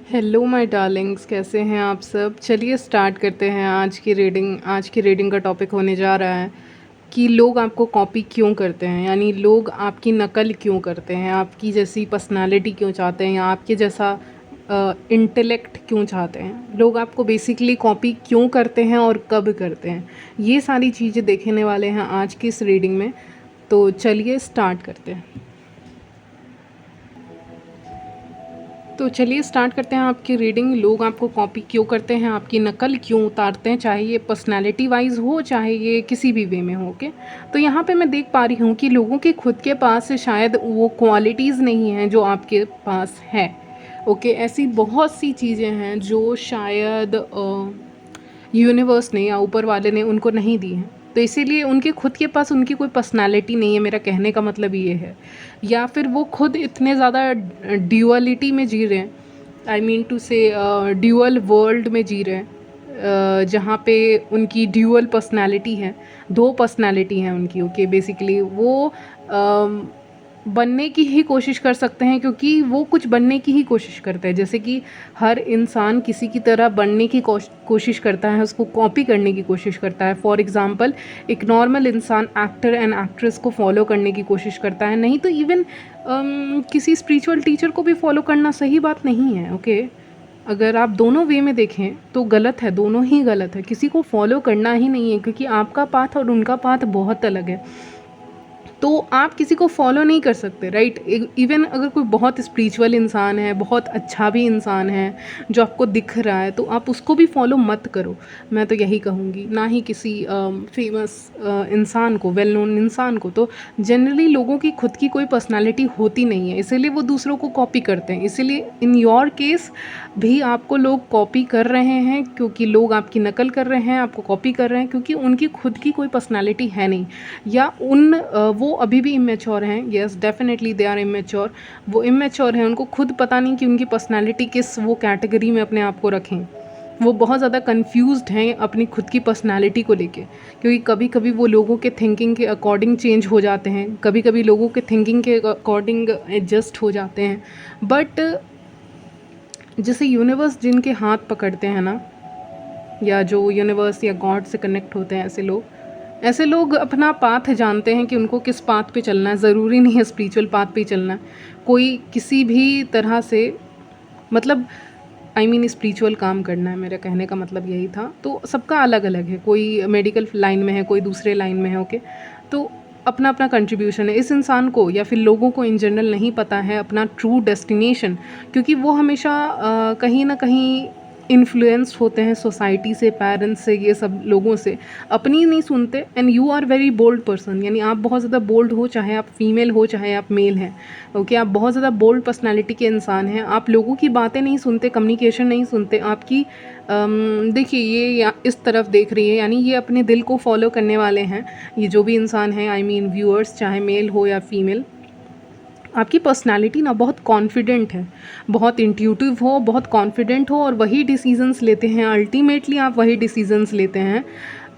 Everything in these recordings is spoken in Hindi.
हेलो माय डार्लिंग्स, कैसे हैं आप सब। चलिए स्टार्ट करते हैं आज की रीडिंग का टॉपिक होने जा रहा है कि लोग आपको कॉपी क्यों करते हैं, यानी लोग आपकी नकल क्यों करते हैं, आपकी जैसी पर्सनालिटी क्यों चाहते हैं या आपके जैसा इंटेलेक्ट क्यों चाहते हैं। लोग आपको बेसिकली कॉपी क्यों करते हैं और कब करते हैं, ये सारी चीज़ें देखने वाले हैं आज की इस रीडिंग में। तो चलिए स्टार्ट करते हैं। तो चलिए स्टार्ट करते हैं आपकी रीडिंग। लोग आपको कॉपी क्यों करते हैं, आपकी नकल क्यों उतारते हैं, चाहे ये पर्सनैलिटी वाइज हो चाहे ये किसी भी वे में हो। ओके, तो यहाँ पे मैं देख पा रही हूँ कि लोगों के खुद के पास शायद वो क्वालिटीज़ नहीं हैं जो आपके पास है। ओके, ऐसी बहुत सी चीज़ें हैं जो शायद यूनिवर्स ने या ऊपर वाले ने उनको नहीं दी हैं, तो इसीलिए उनके खुद के पास उनकी कोई पर्सनालिटी नहीं है। मेरा कहने का मतलब ये है, या फिर वो खुद इतने ज़्यादा ड्यूअलिटी में जी रहे हैं, आई मीन टू से ड्यूअल वर्ल्ड में जी रहे हैं, जहाँ पे उनकी ड्यूअल पर्सनालिटी है, दो पर्सनालिटी हैं उनकी। ओके, बेसिकली वो बनने की ही कोशिश कर सकते हैं, क्योंकि वो कुछ बनने की ही कोशिश करते हैं। जैसे कि हर इंसान किसी की तरह बनने की कोशिश करता है, उसको कॉपी करने की कोशिश करता है। फॉर एग्ज़ाम्पल, एक नॉर्मल इंसान एक्टर एंड एक्ट्रेस को फॉलो करने की कोशिश करता है, नहीं तो इवन किसी स्पिरिचुअल टीचर को भी फॉलो करना सही बात नहीं है। ओके, अगर आप दोनों वे में देखें तो गलत है, दोनों ही गलत है। किसी को फॉलो करना ही नहीं है, क्योंकि आपका पाथ और उनका पाथ बहुत अलग है। तो आप किसी को फॉलो नहीं कर सकते, राइट। इवन अगर कोई बहुत स्पिरिचुअल इंसान है, बहुत अच्छा भी इंसान है जो आपको दिख रहा है, तो आप उसको भी फॉलो मत करो। मैं तो यही कहूँगी, ना ही किसी फेमस इंसान को, वेल नोन इंसान को। तो जनरली लोगों की खुद की कोई पर्सनालिटी होती नहीं है, इसीलिए वो दूसरों को कॉपी करते हैं। इसीलिए इन योर केस भी आपको लोग कॉपी कर रहे हैं, क्योंकि लोग आपकी नकल कर रहे हैं, आपको कॉपी कर रहे हैं, क्योंकि उनकी खुद की कोई पर्सनालिटी है नहीं, या वो अभी भी इमेच्योर हैं। Yes, definitely they are immature. वो इमेच्योर हैं, उनको खुद पता नहीं कि उनकी पर्सनालिटी किस वो कैटेगरी में अपने आप को रखें। वो बहुत ज़्यादा कंफ्यूज्ड हैं अपनी खुद की पर्सनालिटी को लेके, क्योंकि कभी कभी वो लोगों के थिंकिंग के अकॉर्डिंग चेंज हो जाते हैं, कभी कभी लोगों के थिंकिंग के अकॉर्डिंग एडजस्ट हो जाते हैं। बट जैसे यूनिवर्स जिनके हाथ पकड़ते हैं ना, या जो यूनिवर्स या गॉड से कनेक्ट होते हैं, ऐसे लोग अपना पाथ जानते हैं कि उनको किस पाथ पे चलना है। ज़रूरी नहीं है स्पिरिचुअल पाथ पे ही चलना है, कोई किसी भी तरह से, मतलब आई मीन स्पिरिचुअल काम करना है, मेरा कहने का मतलब यही था। तो सबका अलग अलग है, कोई मेडिकल लाइन में है, कोई दूसरे लाइन में है। ओके, तो अपना अपना कंट्रीब्यूशन है। इस इंसान को या फिर लोगों को इन जनरल नहीं पता है अपना ट्रू डेस्टिनेशन, क्योंकि वो हमेशा कहीं ना कहीं इन्फ्लुएंस्ड होते हैं सोसाइटी से, पेरेंट्स से, ये सब लोगों से, अपनी नहीं सुनते। And you are very bold person, यानी आप बहुत ज़्यादा बोल्ड हो, चाहे आप फीमेल हो चाहे आप मेल हैं। ओके, आप बहुत ज़्यादा बोल्ड पर्सनालिटी के इंसान हैं। आप लोगों की बातें नहीं सुनते, कम्युनिकेशन नहीं सुनते आपकी। देखिए, ये इस तरफ देख रही है, यानी ये अपने दिल को फॉलो करने वाले हैं, ये जो भी इंसान है, आई मीन व्यूअर्स, चाहे मेल हो या फीमेल। आपकी पर्सनालिटी ना बहुत कॉन्फिडेंट है, बहुत इंट्यूटिव हो, बहुत कॉन्फिडेंट हो, और वही डिसीजंस लेते हैं। अल्टीमेटली आप वही डिसीजंस लेते हैं।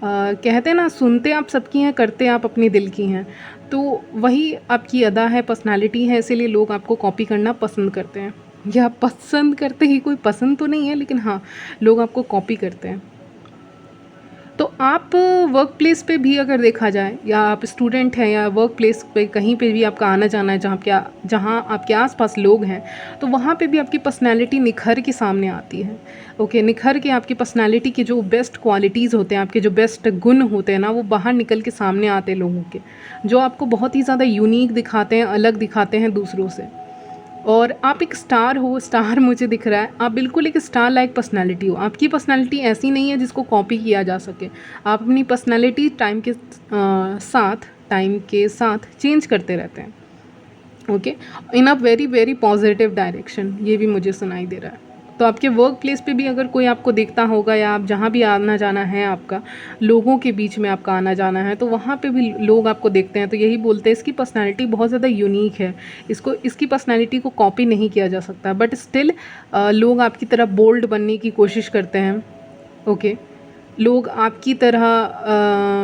कहते हैं ना, सुनते आप सबकी हैं, करते आप अपने दिल की हैं। तो वही आपकी अदा है, पर्सनालिटी है, इसीलिए लोग आपको कॉपी करना पसंद करते हैं। या पसंद करते ही, कोई पसंद तो नहीं है, लेकिन हाँ, लोग आपको कॉपी करते हैं। तो आप वर्क प्लेस पे भी अगर देखा जाए, या आप स्टूडेंट हैं, या वर्क प्लेस पे कहीं पे भी आपका आना जाना है, जहाँ आपके आसपास लोग हैं, तो वहाँ पे भी आपकी पर्सनैलिटी निखर के सामने आती है। ओके, निखर के आपकी पर्सनैलिटी के जो बेस्ट क्वालिटीज़ होते हैं, आपके जो बेस्ट गुण होते हैं ना, वो बाहर निकल के सामने आते हैं लोगों के, जो आपको बहुत ही ज़्यादा यूनिक दिखाते हैं, अलग दिखाते हैं दूसरों से। और आप एक स्टार हो, स्टार मुझे दिख रहा है, आप बिल्कुल एक स्टार लाइक पर्सनालिटी हो। आपकी पर्सनालिटी ऐसी नहीं है जिसको कॉपी किया जा सके। आप अपनी पर्सनालिटी टाइम के साथ चेंज करते रहते हैं। Okay, in a very very positive direction, ये भी मुझे सुनाई दे रहा है। तो आपके वर्क प्लेस पे भी अगर कोई आपको देखता होगा, या आप जहाँ भी आना जाना है आपका, लोगों के बीच में आपका आना जाना है, तो वहाँ पे भी लोग आपको देखते हैं तो यही बोलते हैं, इसकी पर्सनैलिटी बहुत ज़्यादा यूनिक है, इसकी पर्सनैलिटी को कॉपी नहीं किया जा सकता। बट स्टिल लोग आपकी तरह बोल्ड बनने की कोशिश करते हैं। ओके, लोग आपकी तरह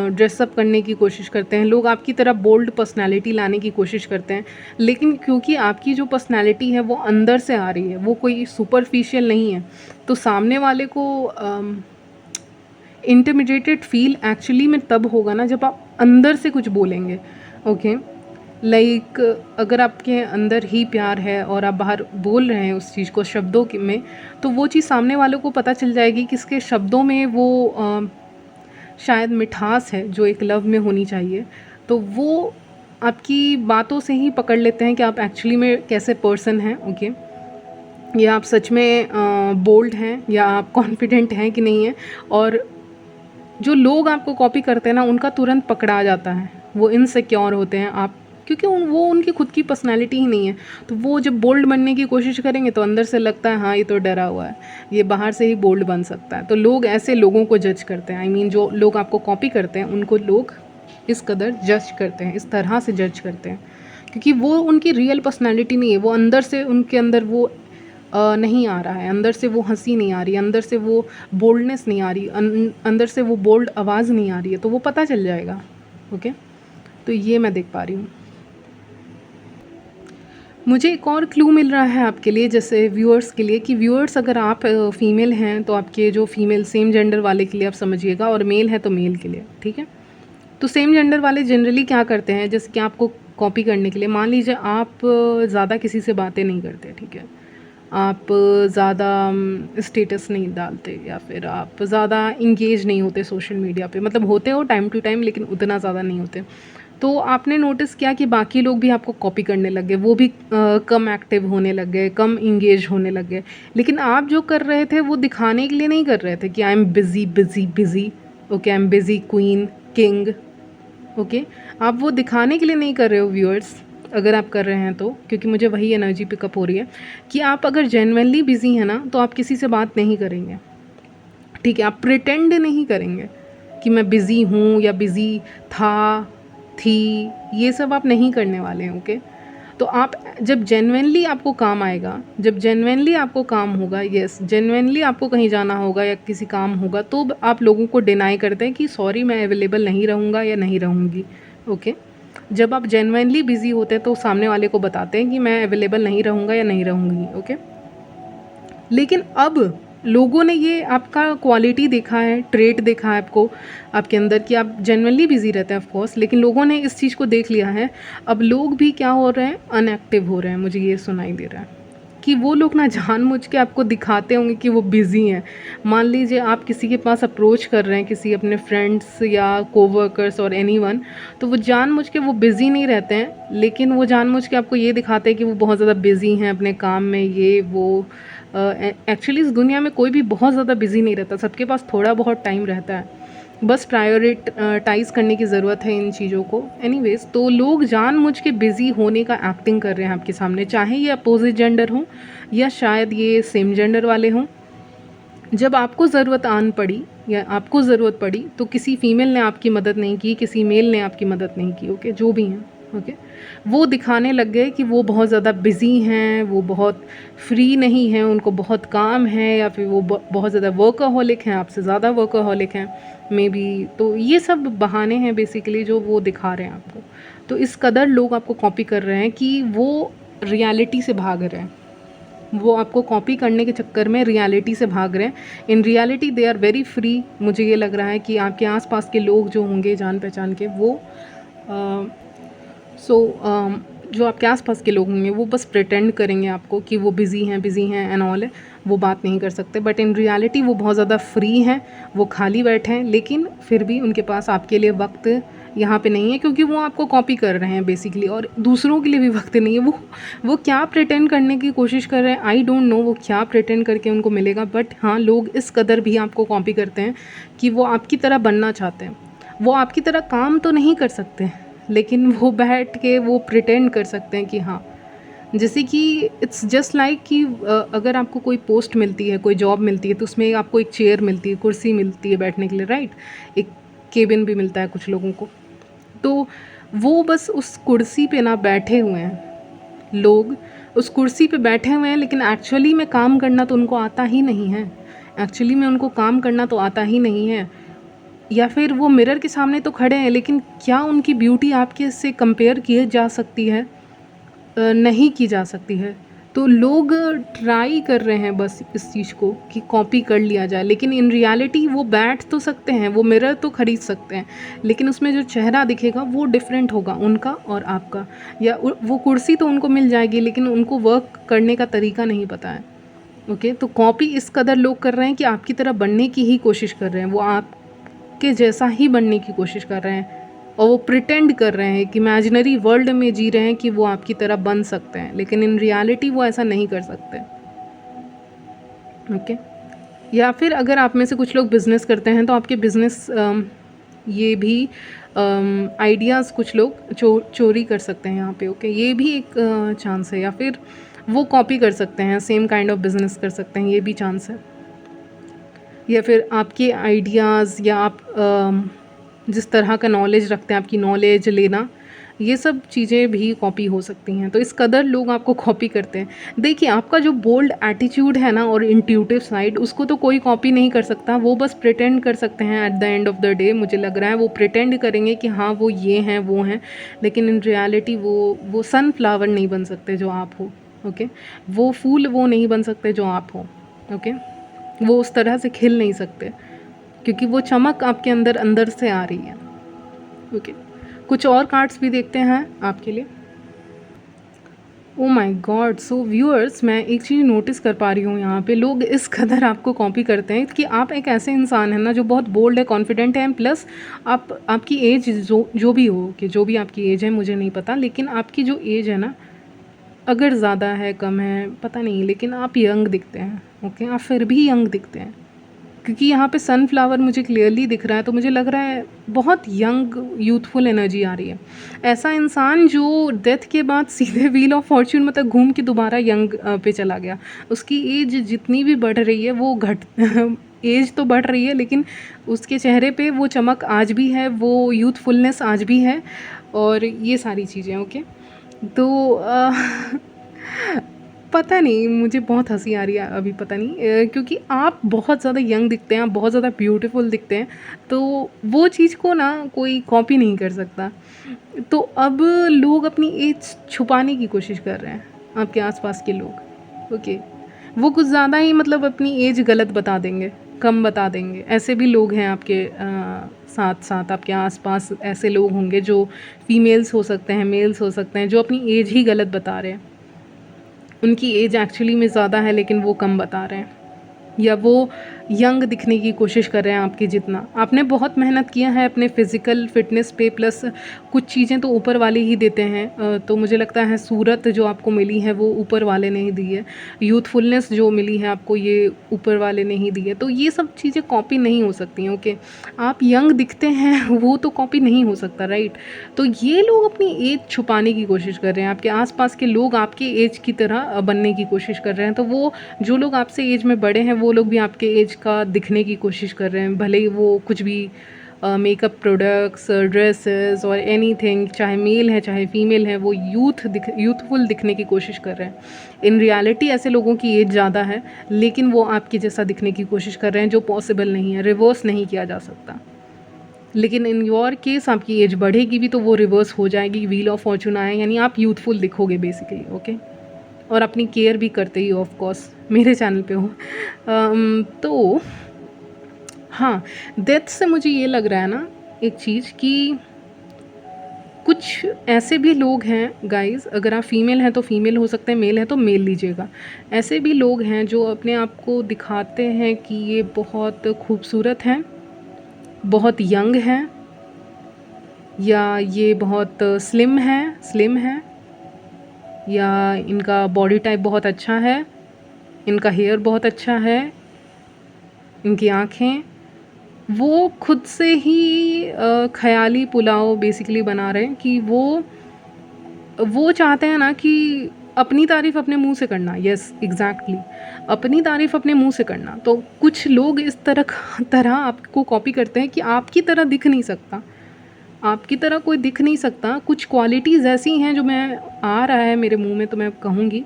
ड्रेसअप करने की कोशिश करते हैं, लोग आपकी तरह बोल्ड पर्सनैलिटी लाने की कोशिश करते हैं, लेकिन क्योंकि आपकी जो पर्सनैलिटी है वो अंदर से आ रही है, वो कोई सुपरफिशियल नहीं है, तो सामने वाले को इंटिमिडेटेड फील एक्चुअली में तब होगा ना जब आप अंदर से कुछ बोलेंगे। ओके, लाइक अगर आपके अंदर ही प्यार है और आप बाहर बोल रहे हैं उस चीज़ को शब्दों में, तो वो चीज़ सामने वालों को पता चल जाएगी कि इसके शब्दों में वो शायद मिठास है जो एक लव में होनी चाहिए। तो वो आपकी बातों से ही पकड़ लेते हैं कि आप एक्चुअली में कैसे पर्सन हैं। ओके, या आप सच में बोल्ड हैं या आप कॉन्फिडेंट हैं कि नहीं है। और जो लोग आपको कॉपी करते हैं ना, उनका तुरंत पकड़ा जाता है, वो इनसिक्योर होते हैं आप, क्योंकि वो उनकी खुद की पर्सनैलिटी ही नहीं है। तो वो जब बोल्ड बनने की कोशिश करेंगे तो अंदर से लगता है हाँ ये तो डरा हुआ है, ये बाहर से ही बोल्ड बन सकता है। तो लोग ऐसे लोगों को जज करते हैं, आई मीन जो लोग आपको कॉपी करते हैं उनको लोग इस कदर जज करते हैं, इस तरह से जज करते हैं, क्योंकि वो उनकी रियल पर्सनैलिटी नहीं है, वो अंदर से उनके अंदर वो नहीं आ रहा है, अंदर से वो हंसी नहीं आ रही, अंदर से वो बोल्डनेस नहीं आ रही, अंदर से वो बोल्ड आवाज़ नहीं आ रही है, तो वो पता चल जाएगा। ओके, तो ये मैं देख पा रही हूँ। मुझे एक और क्लू मिल रहा है आपके लिए, जैसे व्यूअर्स के लिए, कि व्यूअर्स अगर आप फीमेल हैं तो आपके जो फीमेल सेम जेंडर वाले के लिए आप समझिएगा, और मेल है तो मेल के लिए, ठीक है। तो सेम जेंडर वाले जनरली क्या करते हैं, जैसे कि आपको कॉपी करने के लिए, मान लीजिए आप ज़्यादा किसी से बातें नहीं करते, ठीक है, आप ज़्यादा स्टेटस नहीं डालते, या फिर आप ज़्यादा इंगेज नहीं होते सोशल मीडिया पे, मतलब होते हो टाइम टू टाइम लेकिन उतना ज़्यादा नहीं होते। तो आपने नोटिस किया कि बाकी लोग भी आपको कॉपी करने लग गए, वो भी कम एक्टिव होने लग गए, कम इंगेज होने लग गए, लेकिन आप जो कर रहे थे वो दिखाने के लिए नहीं कर रहे थे कि I am busy busy busy, okay, I am busy queen king. Okay, आप वो दिखाने के लिए नहीं कर रहे हो व्यूअर्स, अगर आप कर रहे हैं तो, क्योंकि मुझे वही एनर्जी पिकअप हो रही है कि आप अगर जेन्युइनली बिज़ी हैं ना तो आप किसी से बात नहीं करेंगे, ठीक है, आप प्रिटेंड नहीं करेंगे कि मैं बिज़ी हूँ या बिज़ी था थी, ये सब आप नहीं करने वाले हैं। ओके, तो आप जब जेन्युइनली आपको काम आएगा, जब जेन्युइनली आपको काम होगा, यस जेन्युइनली आपको कहीं जाना होगा या किसी काम होगा, तो आप लोगों को डिनाई करते हैं कि सॉरी मैं अवेलेबल नहीं रहूँगा या नहीं रहूँगी। ओके, जब आप जेन्युइनली बिज़ी होते हैं तो सामने वाले को बताते हैं कि मैं अवेलेबल नहीं रहूँगा या नहीं रहूँगी। ओके, लेकिन अब लोगों ने ये आपका क्वालिटी देखा है, ट्रेट देखा है आपको, आपके अंदर, कि आप जेन्युइनली बिज़ी रहते हैं ऑफ कोर्स, लेकिन लोगों ने इस चीज़ को देख लिया है। अब लोग भी क्या हो रहे हैं, अनएक्टिव हो रहे हैं, मुझे ये सुनाई दे रहा है कि वो लोग ना जानबूझ के आपको दिखाते होंगे कि वो बिज़ी हैं। मान लीजिए आप किसी के पास अप्रोच कर रहे हैं, किसी अपने फ्रेंड्स या कोवर्कर्स और एनीवन, तो वो जानबूझ के वो बिज़ी नहीं रहते हैं, लेकिन वो जानबूझ के आपको ये दिखाते हैं कि वो बहुत ज़्यादा बिज़ी हैं अपने काम में, ये वो। एक्चुअली इस दुनिया में कोई भी बहुत ज़्यादा बिज़ी नहीं रहता, सबके पास थोड़ा बहुत टाइम रहता है, बस प्रायोरिटाइज़ करने की ज़रूरत है इन चीज़ों को। एनीवेज़, तो लोग जानबूझ के बिज़ी होने का एक्टिंग कर रहे हैं आपके सामने, चाहे ये अपोजिट जेंडर हो या शायद ये सेम जेंडर वाले हों। जब आपको ज़रूरत आन पड़ी या आपको ज़रूरत पड़ी तो किसी फीमेल ने आपकी मदद नहीं की, किसी मेल ने आपकी मदद नहीं की। ओके, जो भी हैं, ओके, वो दिखाने लग गए कि वो बहुत ज़्यादा बिज़ी हैं, वो बहुत फ्री नहीं हैं, उनको बहुत काम है, या फिर वो बहुत ज़्यादा वर्कaholic हैं, आपसे ज़्यादा वर्कaholic हैं मे बी। तो ये सब बहाने हैं बेसिकली जो वो दिखा रहे हैं आपको। तो इस कदर लोग आपको कॉपी कर रहे हैं कि वो रियलिटी से भाग रहे हैं, वो आपको कॉपी करने के चक्कर में रियलिटी से भाग रहे हैं। In reality they are very free. मुझे ये लग रहा है कि आपके आसपास के लोग जो होंगे जान पहचान के, वो जो आपके आसपास के लोग होंगे वो बस प्रिटेंड करेंगे आपको कि वो बिज़ी हैं एंड ऑल, वो बात नहीं कर सकते, बट इन रियलिटी वो बहुत ज़्यादा फ्री हैं, वो खाली बैठे हैं, लेकिन फिर भी उनके पास आपके लिए वक्त यहाँ पे नहीं है, क्योंकि वो आपको कॉपी कर रहे हैं बेसिकली, और दूसरों के लिए भी वक्त नहीं है। वो क्या प्रिटेंड करने की कोशिश कर रहे हैं, आई डोंट नो वो क्या प्रिटेंड करके उनको मिलेगा, बट हाँ, लोग इस कदर भी आपको कॉपी करते हैं कि वो आपकी तरह बनना चाहते हैं। वो आपकी तरह काम तो नहीं कर सकते, लेकिन वो बैठ के वो प्रिटेंड कर सकते हैं कि हाँ, जैसे कि इट्स जस्ट लाइक कि अगर आपको कोई पोस्ट मिलती है, कोई जॉब मिलती है, तो उसमें आपको एक चेयर मिलती है, कुर्सी मिलती है बैठने के लिए, राइट, एक केबिन भी मिलता है कुछ लोगों को, तो वो बस उस कुर्सी पे ना बैठे हुए हैं, लोग उस कुर्सी पे बैठे हुए हैं, लेकिन एक्चुअली में काम करना तो उनको आता ही नहीं है, एक्चुअली में उनको काम करना तो आता ही नहीं है। या फिर वो मिरर के सामने तो खड़े हैं, लेकिन क्या उनकी ब्यूटी आपके से कंपेयर की जा सकती है? नहीं की जा सकती है। तो लोग ट्राई कर रहे हैं बस इस चीज़ को कि कॉपी कर लिया जाए, लेकिन इन रियलिटी वो बैठ तो सकते हैं, वो मिरर तो खरीद सकते हैं, लेकिन उसमें जो चेहरा दिखेगा वो डिफरेंट होगा उनका और आपका। या वो कुर्सी तो उनको मिल जाएगी, लेकिन उनको वर्क करने का तरीका नहीं पता है। ओके, तो कॉपी इस कदर लोग कर रहे हैं कि आपकी तरह बनने की ही कोशिश कर रहे हैं, वो आपके जैसा ही बनने की कोशिश कर रहे हैं, और वो प्रिटेंड कर रहे हैं कि इमेजिनरी वर्ल्ड में जी रहे हैं कि वो आपकी तरह बन सकते हैं, लेकिन इन रियलिटी वो ऐसा नहीं कर सकते। ओके, या फिर अगर आप में से कुछ लोग बिज़नेस करते हैं तो आपके बिज़नेस ये भी आइडियाज़ कुछ लोग चोरी कर सकते हैं यहाँ पे। ओके, ये भी एक चांस है। या फिर वो कॉपी कर सकते हैं, सेम काइंड ऑफ बिज़नेस कर सकते हैं, ये भी चांस है। या फिर आपके आइडियाज़ या आप जिस तरह का नॉलेज रखते हैं, आपकी नॉलेज लेना, ये सब चीज़ें भी कॉपी हो सकती हैं। तो इस कदर लोग आपको कॉपी करते हैं। देखिए, आपका जो बोल्ड एटीट्यूड है ना और इंट्यूटिव साइड, उसको तो कोई कॉपी नहीं कर सकता, वो बस प्रिटेंड कर सकते हैं। At the end of the day मुझे लग रहा है वो प्रिटेंड करेंगे कि हाँ वो ये हैं वो हैं, लेकिन इन रियलिटी वो सनफ्लावर नहीं बन सकते जो आप हो। ओके, वो फूल वो नहीं बन सकते जो आप हो। ओके, वो उस तरह से खिल नहीं सकते, क्योंकि वो चमक आपके अंदर अंदर से आ रही है। ओके, कुछ और कार्ड्स भी देखते हैं आपके लिए। Oh my God, so viewers, मैं एक चीज़ नोटिस कर पा रही हूँ यहाँ पे, लोग इस कदर आपको कॉपी करते हैं कि आप एक ऐसे इंसान हैं ना जो बहुत बोल्ड है, कॉन्फिडेंट है, प्लस आपकी एज जो भी हो, कि जो भी आपकी एज है मुझे नहीं पता, लेकिन आपकी जो एज है ना, अगर ज़्यादा है कम है पता नहीं, लेकिन आप यंग दिखते हैं। ओके, आप फिर भी यंग दिखते हैं, क्योंकि यहाँ पे सनफ्लावर मुझे क्लियरली दिख रहा है, तो मुझे लग रहा है बहुत यंग यूथफुल एनर्जी आ रही है। ऐसा इंसान जो डेथ के बाद सीधे व्हील ऑफ फॉर्च्यून मतलब घूम के दोबारा यंग पे चला गया, उसकी एज जितनी भी बढ़ रही है वो घट एज तो बढ़ रही है, लेकिन उसके चेहरे पे वो चमक आज भी है, वो यूथफुलनेस आज भी है, और ये सारी चीज़ें। ओके, तो पता नहीं, मुझे बहुत हँसी आ रही है अभी, पता नहीं क्योंकि आप बहुत ज़्यादा यंग दिखते हैं, आप बहुत ज़्यादा ब्यूटीफुल दिखते हैं, तो वो चीज़ को ना कोई कॉपी नहीं कर सकता। तो अब लोग अपनी एज छुपाने की कोशिश कर रहे हैं, आपके आसपास के लोग। ओके, वो कुछ ज़्यादा ही मतलब अपनी एज गलत बता देंगे, कम बता देंगे। ऐसे भी लोग हैं आपके साथ साथ, आपके आसपास ऐसे लोग होंगे जो फीमेल्स हो सकते हैं, मेल्स हो सकते हैं, जो अपनी एज ही गलत बता रहे हैं। उनकी एज एक्चुअली में ज़्यादा है, लेकिन वो कम बता रहे हैं, या वो यंग दिखने की कोशिश कर रहे हैं आपकी जितना। आपने बहुत मेहनत किया है अपने फ़िज़िकल फ़िटनेस पे, प्लस कुछ चीज़ें तो ऊपर वाले ही देते हैं। तो मुझे लगता है सूरत जो आपको मिली है वो ऊपर वाले ने ही दी है, यूथफुलनेस जो मिली है आपको ये ऊपर वाले ने ही दी है। तो ये सब चीज़ें कॉपी नहीं हो सकती हैं। ओके, आप यंग दिखते हैं वो तो कॉपी नहीं हो सकता, राइट? तो ये लोग अपनी एज छुपाने की कोशिश कर रहे हैं, आपके आसपास के लोग आपके एज की तरह बनने की कोशिश कर रहे हैं। तो वो जो लोग आपसे एज में बड़े हैं वो लोग भी आपके एज का दिखने की कोशिश कर रहे हैं, भले ही वो कुछ भी मेकअप प्रोडक्ट्स, ड्रेसेस और एनीथिंग, चाहे मेल है चाहे फीमेल है, वो यूथफुल दिखने की कोशिश कर रहे हैं। इन रियलिटी ऐसे लोगों की एज ज़्यादा है, लेकिन वो आपके जैसा दिखने की कोशिश कर रहे हैं, जो पॉसिबल नहीं है, रिवर्स नहीं किया जा सकता। लेकिन इन योर केस आपकी एज बढ़ेगी भी तो वो रिवर्स हो जाएगी, व्हील ऑफ फॉर्चून आए, यानी आप यूथफुल दिखोगे बेसिकली। ओके, और अपनी केयर भी करते ही ऑफ कोर्स, मेरे चैनल पे हो। तो हाँ, डेथ से मुझे ये लग रहा है ना एक चीज़ कि कुछ ऐसे भी लोग हैं गाइस, अगर आप फीमेल हैं तो फीमेल हो सकते हैं, मेल है तो मेल लीजिएगा। ऐसे भी लोग हैं जो अपने आप को दिखाते हैं कि ये बहुत खूबसूरत हैं, बहुत यंग हैं, या ये बहुत स्लिम है, या इनका बॉडी टाइप बहुत अच्छा है, इनका हेयर बहुत अच्छा है, इनकी आँखें, वो खुद से ही ख़याली पुलाव बेसिकली बना रहे हैं कि वो चाहते हैं ना कि अपनी तारीफ़ अपने मुंह से करना। यस, एग्जैक्टली, अपनी तारीफ़ अपने मुंह से करना। तो कुछ लोग इस तरह आपको कॉपी करते हैं कि आपकी तरह दिख नहीं सकता, आपकी तरह कोई दिख नहीं सकता। कुछ क्वालिटीज़ ऐसी हैं जो मैं आ रहा है मेरे मुंह में तो मैं कहूँगी,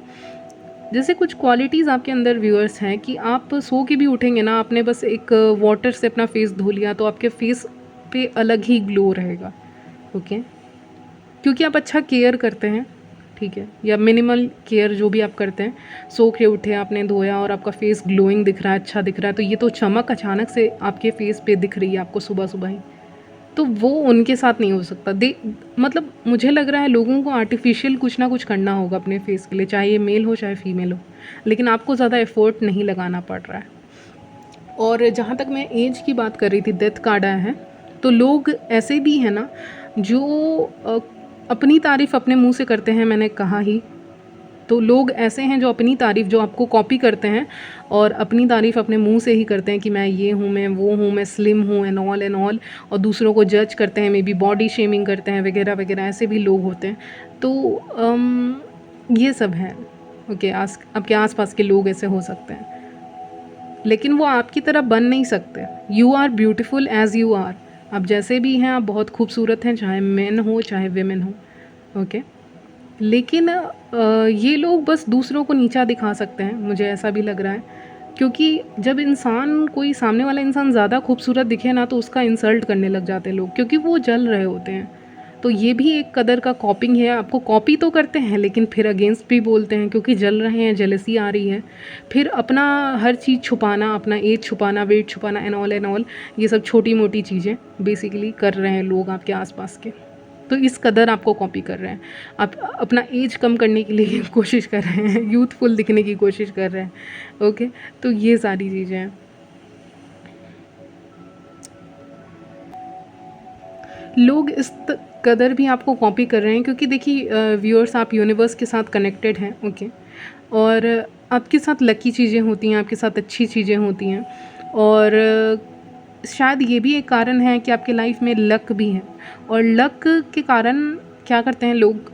जैसे कुछ क्वालिटीज़ आपके अंदर व्यूअर्स हैं कि आप सो के भी उठेंगे ना, आपने बस एक वाटर से अपना फेस धो लिया तो आपके फेस पे अलग ही ग्लो रहेगा। ओके, क्योंकि आप अच्छा केयर करते हैं, ठीक है, या मिनिमल केयर जो भी आप करते हैं, सो के उठे, आपने धोया और आपका फेस ग्लोइंग दिख रहा है, अच्छा दिख रहा है, तो ये तो चमक अचानक से आपके फेस पे दिख रही है आपको सुबह सुबह ही, तो वो उनके साथ नहीं हो सकता। मतलब मुझे लग रहा है लोगों को आर्टिफिशियल कुछ ना कुछ करना होगा अपने फेस के लिए, चाहे ये मेल हो चाहे फीमेल हो, लेकिन आपको ज़्यादा एफर्ट नहीं लगाना पड़ रहा है। और जहाँ तक मैं एज की बात कर रही थी, डेथ कार्ड आया है, तो लोग ऐसे भी हैं ना जो अपनी तारीफ़ अपने मुंह से करते हैं, मैंने कहा ही। तो लोग ऐसे हैं जो अपनी तारीफ़, जो आपको कॉपी करते हैं और अपनी तारीफ़ अपने मुंह से ही करते हैं कि मैं ये हूँ, मैं वो हूँ, मैं स्लिम हूँ, एंड ऑल, और दूसरों को जज करते हैं, मे बी बॉडी शेमिंग करते हैं वगैरह वगैरह, ऐसे भी लोग होते हैं। तो ये सब हैं। ओके, आपके आसपास के लोग ऐसे हो सकते हैं, लेकिन वो आपकी तरह बन नहीं सकते। You are beautiful as you are, आप जैसे भी हैं आप बहुत खूबसूरत हैं, चाहे मेन हो चाहे वेमेन हो। ओके, लेकिन ये लोग बस दूसरों को नीचा दिखा सकते हैं, मुझे ऐसा भी लग रहा है, क्योंकि जब इंसान, कोई सामने वाला इंसान ज़्यादा खूबसूरत दिखे ना तो उसका इंसल्ट करने लग जाते हैं लोग, क्योंकि वो जल रहे होते हैं। तो ये भी एक कदर का कॉपिंग है, आपको कॉपी तो करते हैं लेकिन फिर अगेंस्ट भी बोलते हैं, क्योंकि जल रहे हैं, जेलसी आ रही है, फिर अपना हर चीज़ छुपाना, अपना एज छुपाना, वेट छुपाना, एंड ऑल, ये सब छोटी मोटी चीज़ें बेसिकली कर रहे हैं लोग आपके आसपास के। तो इस कदर आपको कॉपी कर रहे हैं, आप अपना एज कम करने के लिए कोशिश कर रहे हैं, यूथफुल दिखने की कोशिश कर रहे हैं। ओके, तो ये सारी चीज़ें हैं। लोग इस कदर भी आपको कॉपी कर रहे हैं क्योंकि देखिए व्यूअर्स, आप यूनिवर्स के साथ कनेक्टेड हैं। ओके, और आपके साथ लकी चीज़ें होती हैं, आपके साथ अच्छी चीज़ें होती हैं, और शायद ये भी एक कारण है कि आपके लाइफ में लक भी है, और लक के कारण क्या करते हैं लोग,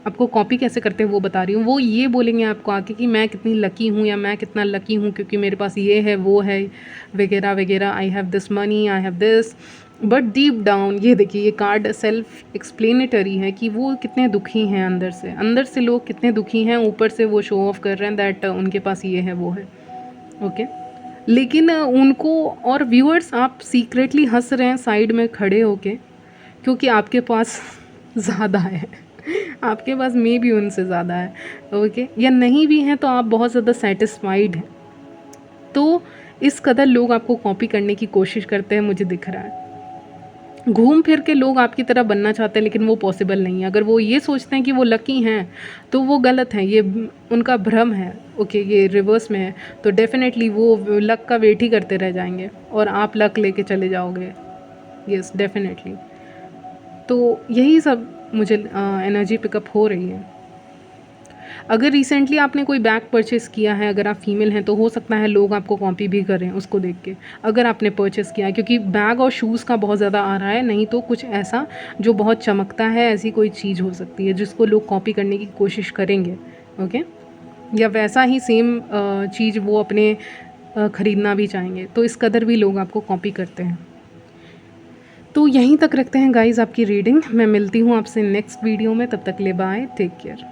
आपको कॉपी कैसे करते हैं वो बता रही हूँ। वो ये बोलेंगे आपको आके कि मैं कितनी लकी हूँ या मैं कितना लकी हूँ क्योंकि मेरे पास ये है, वो है, वगैरह वगैरह, I have this money, I have this. But deep down ये देखिए, ये कार्ड सेल्फ एक्सप्लेनेटरी है कि वो कितने दुखी हैं अंदर से लोग कितने दुखी हैं, ऊपर से वो शो ऑफ कर रहे हैं दैट उनके पास ये है, वो है। ओके, लेकिन उनको, और व्यूअर्स आप सीक्रेटली हंस रहे हैं साइड में खड़े होके, क्योंकि आपके पास ज़्यादा है, आपके पास मे भी उनसे ज़्यादा है। ओके, या नहीं भी हैं तो आप बहुत ज़्यादा सेटिस्फाइड हैं। तो इस कदर लोग आपको कॉपी करने की कोशिश करते हैं, मुझे दिख रहा है। घूम फिर के लोग आपकी तरह बनना चाहते हैं लेकिन वो पॉसिबल नहीं है। अगर वो ये सोचते हैं कि वो लकी हैं तो वो गलत हैं, ये उनका भ्रम है। ओके, ये रिवर्स में है, तो डेफिनेटली वो लक का वेट ही करते रह जाएंगे और आप लक लेके चले जाओगे। Yes, definitely. तो यही सब मुझे एनर्जी पिकअप हो रही है। अगर रिसेंटली आपने कोई बैग परचेज़ किया है, अगर आप फीमेल हैं तो हो सकता है लोग आपको कॉपी भी करें उसको देख के, अगर आपने परचेज़ किया है, क्योंकि बैग और शूज़ का बहुत ज़्यादा आ रहा है। नहीं तो कुछ ऐसा जो बहुत चमकता है, ऐसी कोई चीज़ हो सकती है जिसको लोग कॉपी करने की कोशिश करेंगे। ओके, या वैसा ही सेम चीज़ वो अपने ख़रीदना भी चाहेंगे, तो इस कदर भी लोग आपको कॉपी करते हैं। तो यहीं तक रखते हैं गाइज़ आपकी रीडिंग। मैं मिलती हूँ आपसे नेक्स्ट वीडियो में, तब तक ले बाय, टेक केयर।